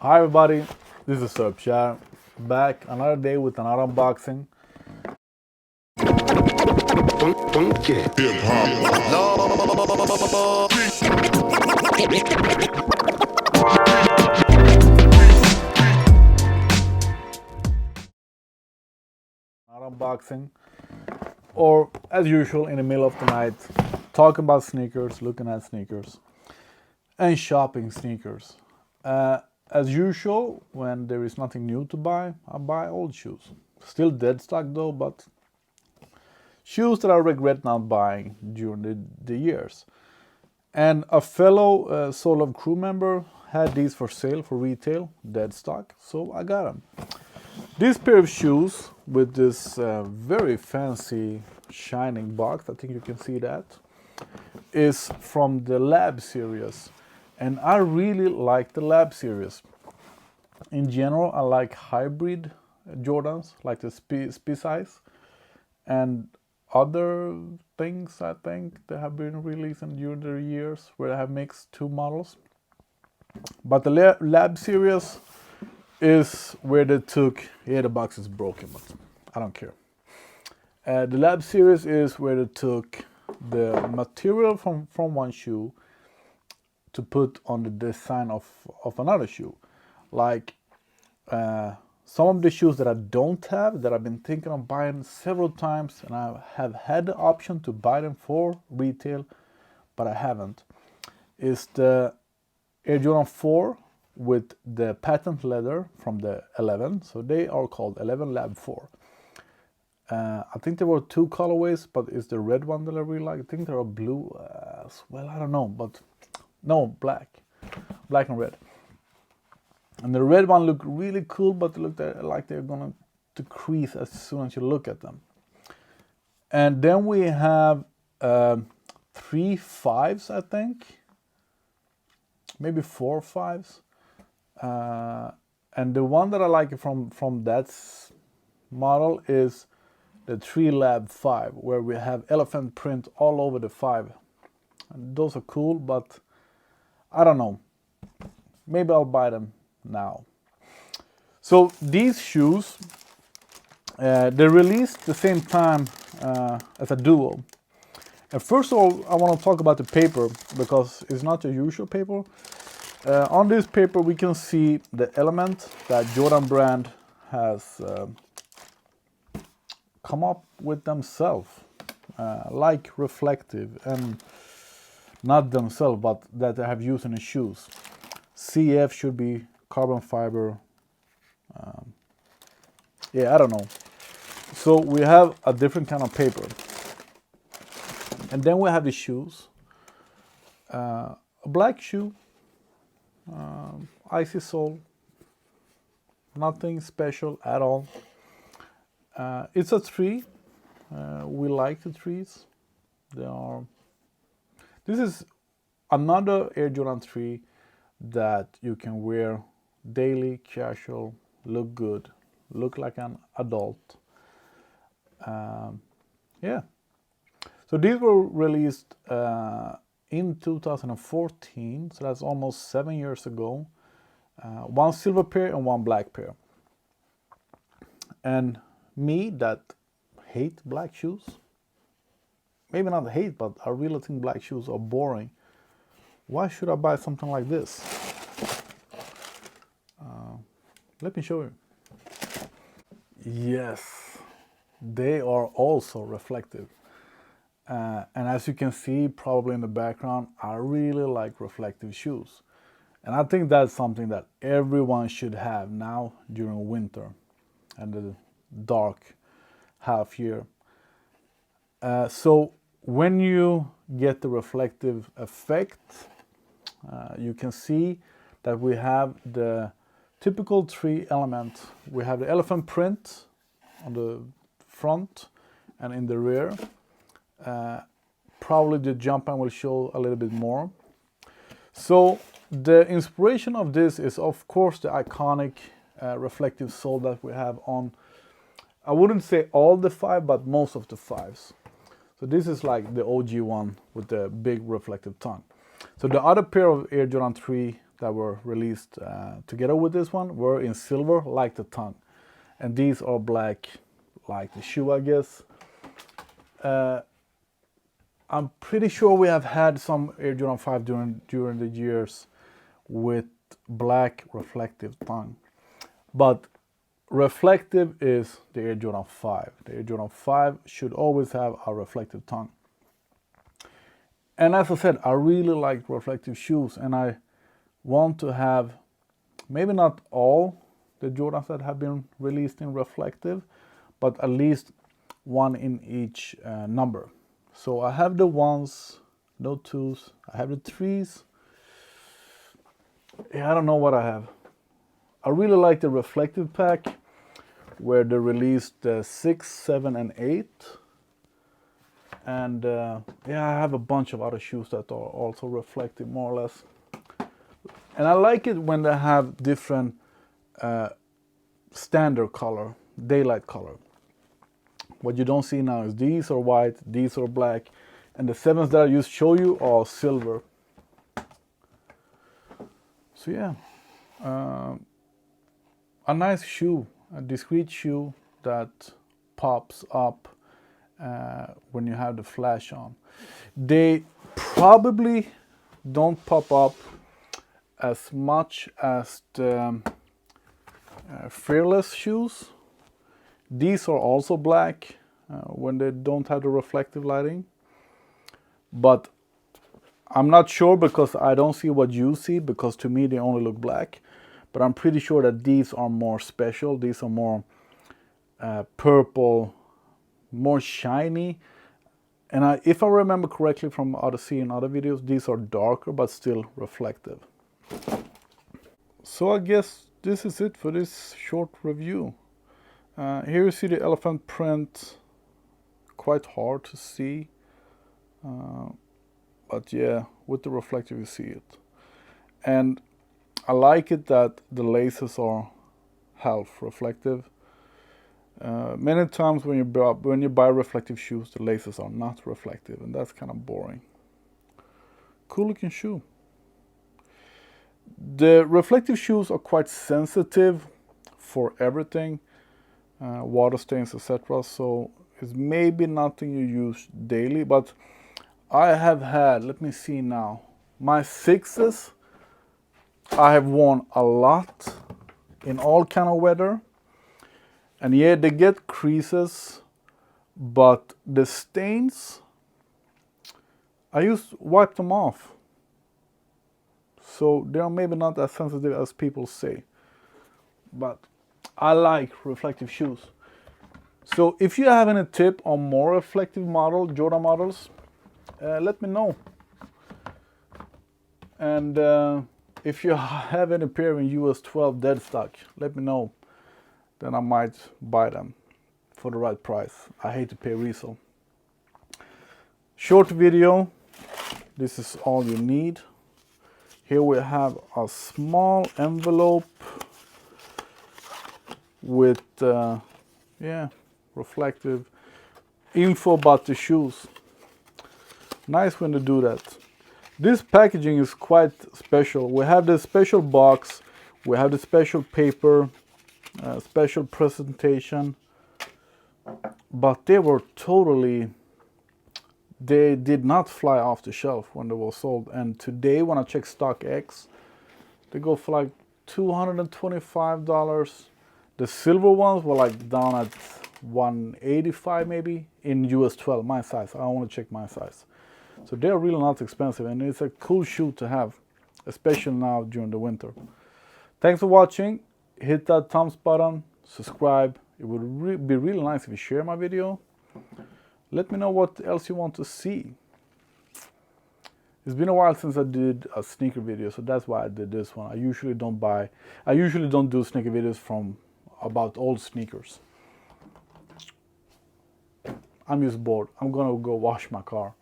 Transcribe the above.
Hi everybody, this is Untitled back another day with another unboxing. Another unboxing, or as usual in the middle of the night, talking about sneakers, looking at sneakers, and shopping sneakers. As usual, when there is nothing new to buy, I buy old shoes. Still dead stock though, but shoes that I regret not buying during the years. And a fellow Soul of Crew member had these for sale for retail, dead stock, so I got them. This pair of shoes with this very fancy shining box, I think you can see that, is from the Lab series. And I really like the Lab series. In general, I like hybrid Jordans, like the Speed and other things I think that have been released during the years where I have mixed two models. But the Lab series is where they took, yeah, the box is broken, but I don't care. The Lab series is where they took the material from one shoe to put on the design of another shoe. Like some of the shoes that I don't have, that I've been thinking of buying several times, and I have had the option to buy them for retail, but I haven't, is the Air Jordan 4 with the patent leather from the 11. So they are called 11 Lab 4. I think there were two colorways, but it's the red one that I really like. I think there are blue as well, I don't know, but no, black and red. And the red one looked really cool, but they look like they're gonna decrease as soon as you look at them. And then we have 3 5s, I think, maybe 4 5s. And the one that I like from that model is the 3 Lab 5, where we have elephant print all over the 5. And those are cool, but I don't know. Maybe I'll buy them now. So these shoes, they released the same time as a duo. And first of all, I want to talk about the paper, because it's not the usual paper. On this paper we can see the element that Jordan brand has come up with themselves, like reflective, and not themselves, but that they have used in the shoes. CF should be carbon fiber. Yeah, I don't know. So we have a different kind of paper. And then we have the shoes. A black shoe, icy sole, nothing special at all. It's a 3. We like the 3s. This is another Air Jordan 3 that you can wear daily, casual, look good, look like an adult. Yeah. So these were released in 2014, so that's almost 7 years ago. One silver pair and one black pair. And me that hate black shoes, maybe not hate, but I really think black shoes are boring. Why should I buy something like this? Let me show you. Yes, they are also reflective. And as you can see probably in the background, I really like reflective shoes. And I think that's something that everyone should have now during winter and the dark half year. So when you get the reflective effect, you can see that we have the typical 3 element. We have the elephant print on the front and in the rear. Probably the jump band will show a little bit more. So the inspiration of this is of course the iconic reflective sole that we have on, I wouldn't say all the 5, but most of the 5s. So this is like the OG one with the big reflective tongue. So the other pair of Air Jordan 3 that were released together with this one were in silver, like the tongue. And these are black, like the shoe, I guess. I'm pretty sure we have had some Air Jordan 5 during the years with black reflective tongue. But reflective is the Air Jordan 5. The Air Jordan 5 should always have a reflective tongue. And as I said, I really like reflective shoes, and I want to have maybe not all the Jordans that have been released in reflective, but at least one in each number. So I have the ones, no twos, I have the threes. Yeah, I don't know what I have. I really like the reflective pack where they released 6, 7, and 8. And yeah, I have a bunch of other shoes that are also reflective, more or less. And I like it when they have different standard color, daylight color. What you don't see now is these are white, these are black, and the 7s that I just show you are silver. So yeah, a nice shoe, a discreet shoe that pops up when you have the flash on. They probably don't pop up as much as the Fearless shoes. These are also black when they don't have the reflective lighting. But I'm not sure because I don't see what you see, because to me they only look black. But I'm pretty sure that these are more special. These are more purple, more shiny. And if I remember correctly from seeing other videos, these are darker but still reflective. So I guess this is it for this short review. Here you see the elephant print, quite hard to see. But yeah, with the reflective you see it. And I like it that the laces are half reflective. Many times when you buy reflective shoes, the laces are not reflective, and that's kind of boring. Cool looking shoe. The reflective shoes are quite sensitive for everything, water stains, etc. So it's maybe nothing you use daily, but I have had, let me see now, my 6s I have worn a lot in all kind of weather. And yeah, they get creases, but the stains, I wipe them off. So they are maybe not as sensitive as people say. But I like reflective shoes. So if you have any tip on more reflective Jordan models, let me know. And if you have any pair in US 12 dead stock, let me know. Then I might buy them for the right price. I hate to pay resale. Short video. This is all you need. Here we have a small envelope with reflective info about the shoes. Nice when they do that. This packaging is quite special. We have the special box, we have the special paper, special presentation, but they did not fly off the shelf when they were sold. And today when I check StockX, they go for like $225. The silver ones were like down at $185 maybe in US 12, my size. I want to check my size. So they're really not expensive, and it's a cool shoe to have, especially now during the winter. Thanks for watching. Hit that thumbs button, subscribe. It would be really nice if you share my video. Let me know what else you want to see. It's been a while since I did a sneaker video, so that's why I did this one. I usually don't do sneaker videos about old sneakers. I'm just bored. I'm gonna go wash my car.